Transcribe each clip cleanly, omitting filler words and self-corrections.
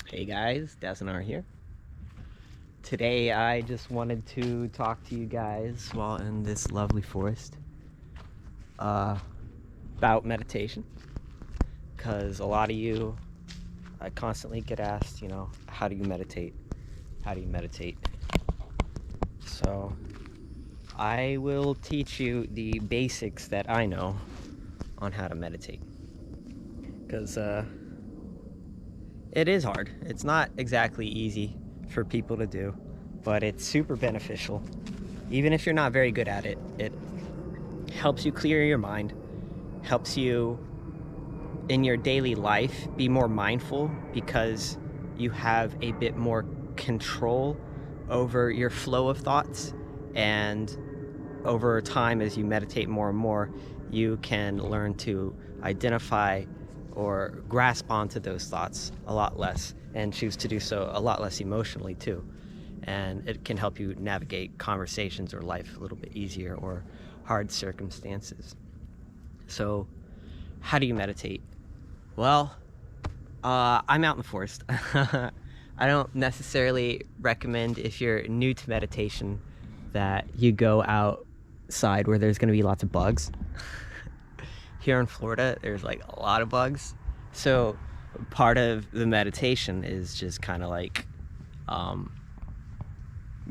Hey guys, Dazanar here. Today I just wanted to talk to you guys while in this lovely forest about meditation, because a lot of you, I constantly get asked, how do you meditate? How do you meditate? So I will teach you the basics that I know on how to meditate, because it is hard. It's not exactly easy for people to do, but it's super beneficial. Even if you're not very good at it, it helps you clear your mind, helps you in your daily life be more mindful because you have a bit more control over your flow of thoughts. And over time, as you meditate more and more, you can learn to identify or grasp onto those thoughts a lot less and choose to do so a lot less emotionally too. And it can help you navigate conversations or life a little bit easier or hard circumstances. So how do you meditate? Well, I'm out in the forest. I don't necessarily recommend, if you're new to meditation, that you go outside where there's going to be lots of bugs. Here in Florida, there's like a lot of bugs. So part of the meditation is just kind of like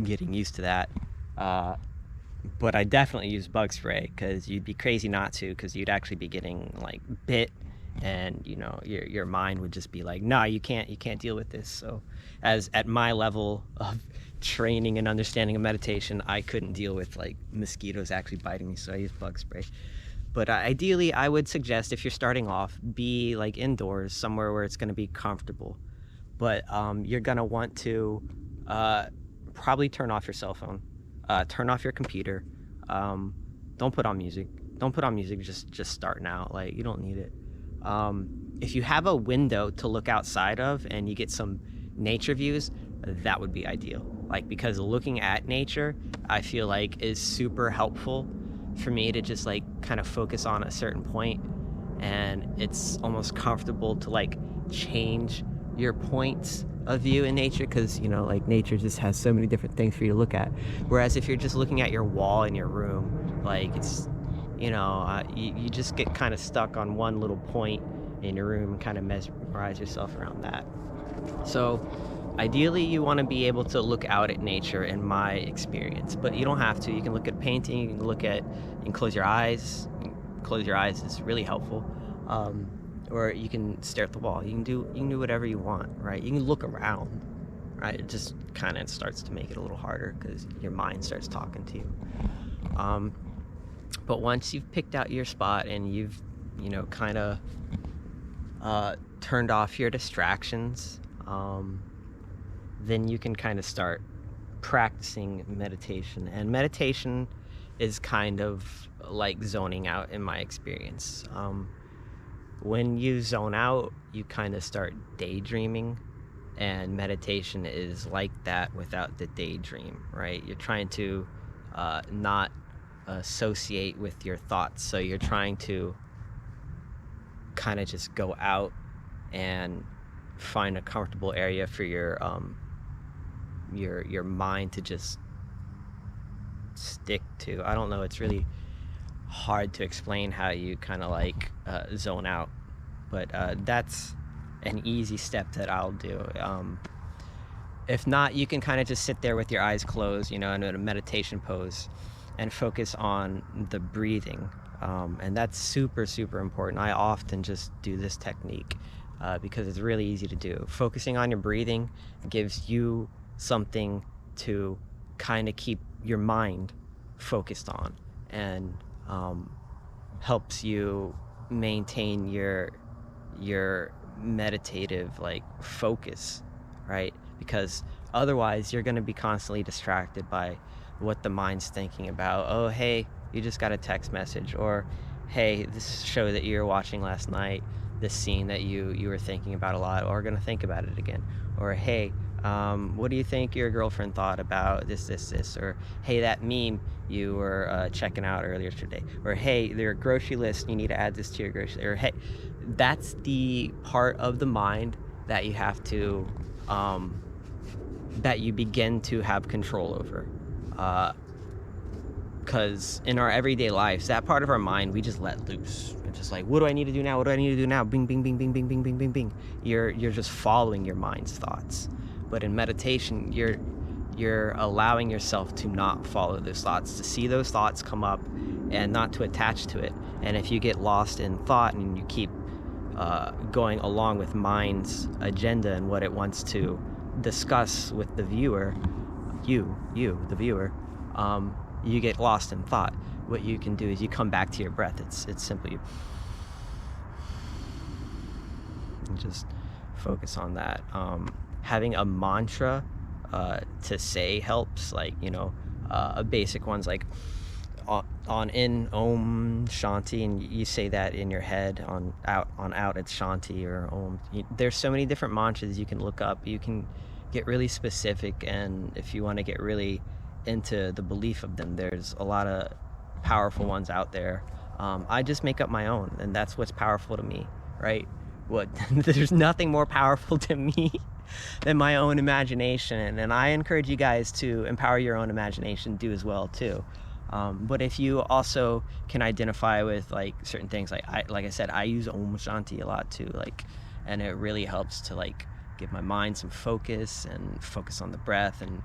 getting used to that. But I definitely use bug spray, because you'd be crazy not to, because you'd actually be getting like bit, and your mind would just be like, no, you can't deal with this. So as at my level of training and understanding of meditation, I couldn't deal with like mosquitoes actually biting me, so I use bug spray. But ideally, I would suggest, if you're starting off, be like indoors somewhere where it's going to be comfortable. But you're going to want to probably turn off your cell phone, turn off your computer. Don't put on music. Don't put on music just starting out. Like, you don't need it. If you have a window to look outside of and you get some nature views, that would be ideal. Like, because looking at nature, I feel like, is super helpful for me to just like kind of focus on a certain point, and it's almost comfortable to like change your points of view in nature, because like nature just has so many different things for you to look at. Whereas if you're just looking at your wall in your room, like it's you just get kind of stuck on one little point in your room and kind of mesmerize yourself around that. So ideally, you want to be able to look out at nature, in my experience, but you don't have to. You can look at painting, you can close your eyes. Close your eyes is really helpful. Or you can stare at the wall. You can do whatever you want, right? You can look around, right? It just kind of starts to make it a little harder because your mind starts talking to you. But once you've picked out your spot and you've kind of turned off your distractions, then you can kind of start practicing meditation. And meditation is kind of like zoning out, in my experience. When you zone out, you kind of start daydreaming, and meditation is like that without the daydream, right? You're trying to not associate with your thoughts, so you're trying to kind of just go out and find a comfortable area for your mind to just stick to. I don't know, it's really hard to explain how you kind of like zone out, but that's an easy step that I'll do. If not, you can kind of just sit there with your eyes closed, in a meditation pose, and focus on the breathing. And that's super, super important. I often just do this technique because it's really easy to do. Focusing on your breathing gives you something to kind of keep your mind focused on, and helps you maintain your meditative like focus, right? Because otherwise you're going to be constantly distracted by what the mind's thinking about. Oh, hey, you just got a text message, or hey, this show that you were watching last night, this scene that you were thinking about a lot, or going to think about it again, or hey, what do you think your girlfriend thought about this, or hey, that meme you were checking out earlier today, or hey, their grocery list, you need to add this to your grocery, or hey, that's the part of the mind that you have to, that you begin to have control over. Because in our everyday lives, that part of our mind, we just let loose. It's just like, what do I need to do now? What do I need to do now? Bing, bing, bing, bing, bing, bing, bing, bing, bing. You're just following your mind's thoughts. But in meditation, you're allowing yourself to not follow those thoughts, to see those thoughts come up and not to attach to it. And if you get lost in thought and you keep going along with mind's agenda and what it wants to discuss with the viewer, you, the viewer, you get lost in thought. What you can do is you come back to your breath. It's simply and just focus on that. Having a mantra to say helps, like, a basic one's like on in Om Shanti, and you say that in your head. On out it's Shanti or Om. There's so many different mantras you can look up. You can get really specific, and if you want to get really into the belief of them, there's a lot of powerful ones out there. I just make up my own, and that's what's powerful to me, right? There's nothing more powerful to me than my own imagination, and I encourage you guys to empower your own imagination, do as well too. But if you also can identify with like certain things, like I said, I use Om Shanti a lot too, and it really helps to give my mind some focus and focus on the breath, and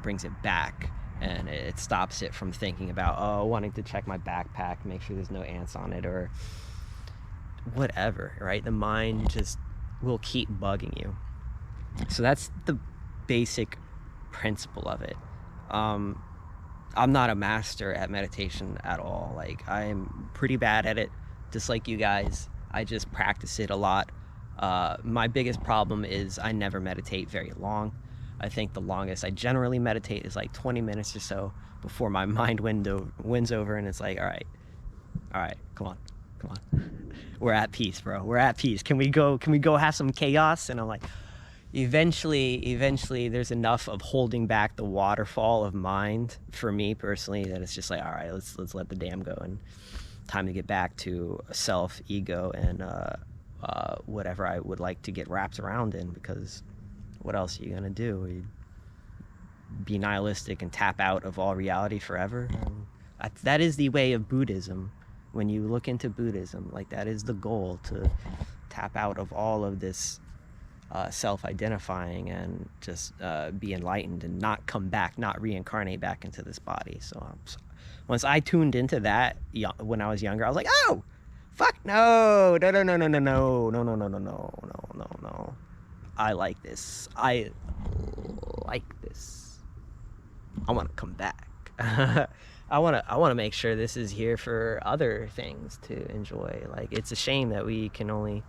brings it back, and it stops it from thinking about wanting to check my backpack, make sure there's no ants on it or whatever, right? The mind just will keep bugging you. So that's the basic principle of it. I'm not a master at meditation at all. I'm pretty bad at it, just like you guys. I just practice it a lot. My biggest problem is I never meditate very long. I think the longest I generally meditate is 20 minutes or so before my mind wins over, and it's like, all right, come on. We're at peace, bro. We're at peace. Can we go have some chaos? And I'm like, eventually there's enough of holding back the waterfall of mind for me personally that it's just like, all right, let's let the dam go, and time to get back to self, ego, and whatever I would like to get wrapped around in, because what else are you gonna do? You be nihilistic and tap out of all reality forever? That is the way of Buddhism. When you look into Buddhism, that is the goal, to tap out of all of this self-identifying and just be enlightened and not come back, not reincarnate back into this body. So once I tuned into that when I was younger, I was like, oh, fuck no. I like this. I want to come back. I want to make sure this is here for other things to enjoy. It's a shame that we can only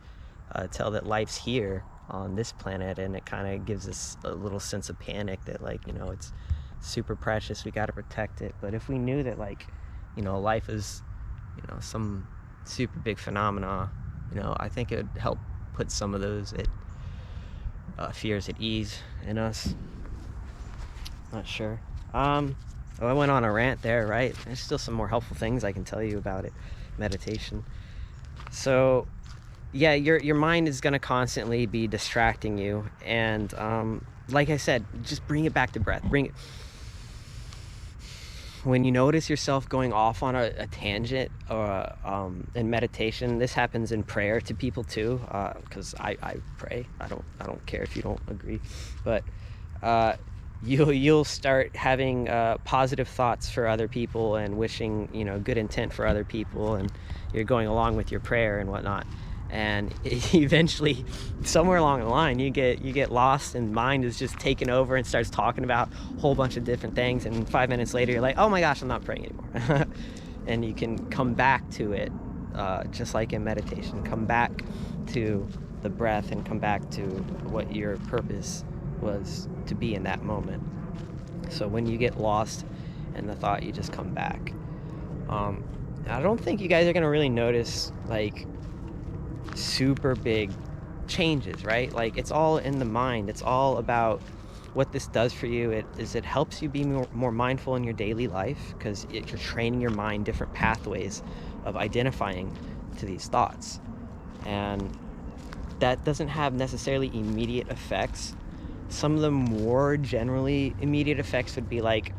tell that life's here on this planet, and it kind of gives us a little sense of panic that it's super precious, we got to protect it. But if we knew that life is some super big phenomena, I think it would help put some of those fears at ease in us. Not sure. I went on a rant there, right? There's still some more helpful things I can tell you about it. Meditation. So yeah, your mind is going to constantly be distracting you, and like I said, just bring it back to breath. Bring it. When you notice yourself going off on a tangent or in meditation, this happens in prayer to people too, because I pray. I don't care if you don't agree, but you'll start having positive thoughts for other people and wishing good intent for other people, and you're going along with your prayer and whatnot. And eventually, somewhere along the line, you get lost, and mind is just taken over and starts talking about a whole bunch of different things. And 5 minutes later, you're like, oh my gosh, I'm not praying anymore. And you can come back to it, just like in meditation. Come back to the breath and come back to what your purpose was to be in that moment. So when you get lost in the thought, you just come back. I don't think you guys are gonna really notice super big changes, right? It's all in the mind. It's all about what this does for you. It helps you be more mindful in your daily life, because you're training your mind different pathways of identifying to these thoughts. And that doesn't have necessarily immediate effects. Some of the more generally immediate effects would be like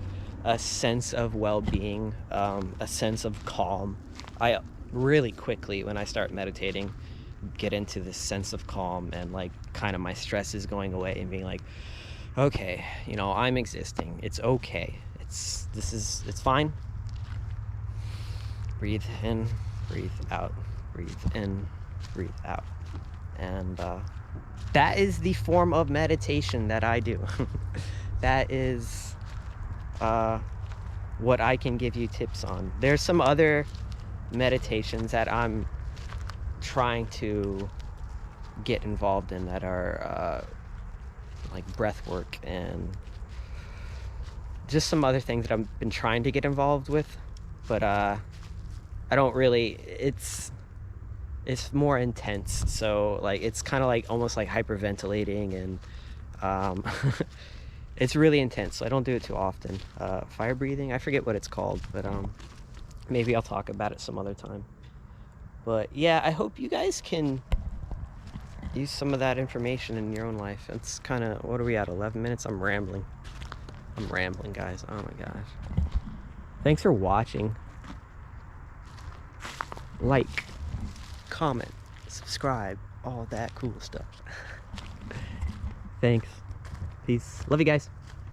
a sense of well-being, a sense of calm. I really quickly, when I start meditating, get into this sense of calm, and like kind of my stress is going away and being like, okay, you know, I'm existing. It's okay. It's fine. Breathe in, breathe out, breathe in, breathe out. And that is the form of meditation that I do. That is what I can give you tips on. There's some other meditations that I'm trying to get involved in that are like breath work and just some other things that I've been trying to get involved with, but I don't really, it's more intense, so like it's kind of like almost like hyperventilating, and it's really intense, so I don't do it too often. Fire breathing, I forget what it's called, but maybe I'll talk about it some other time. But yeah, I hope you guys can use some of that information in your own life. It's kind of, what are we at, 11 minutes? I'm rambling, guys. Oh my gosh. Thanks for watching. Like, comment, subscribe, all that cool stuff. Thanks. Peace. Love you guys.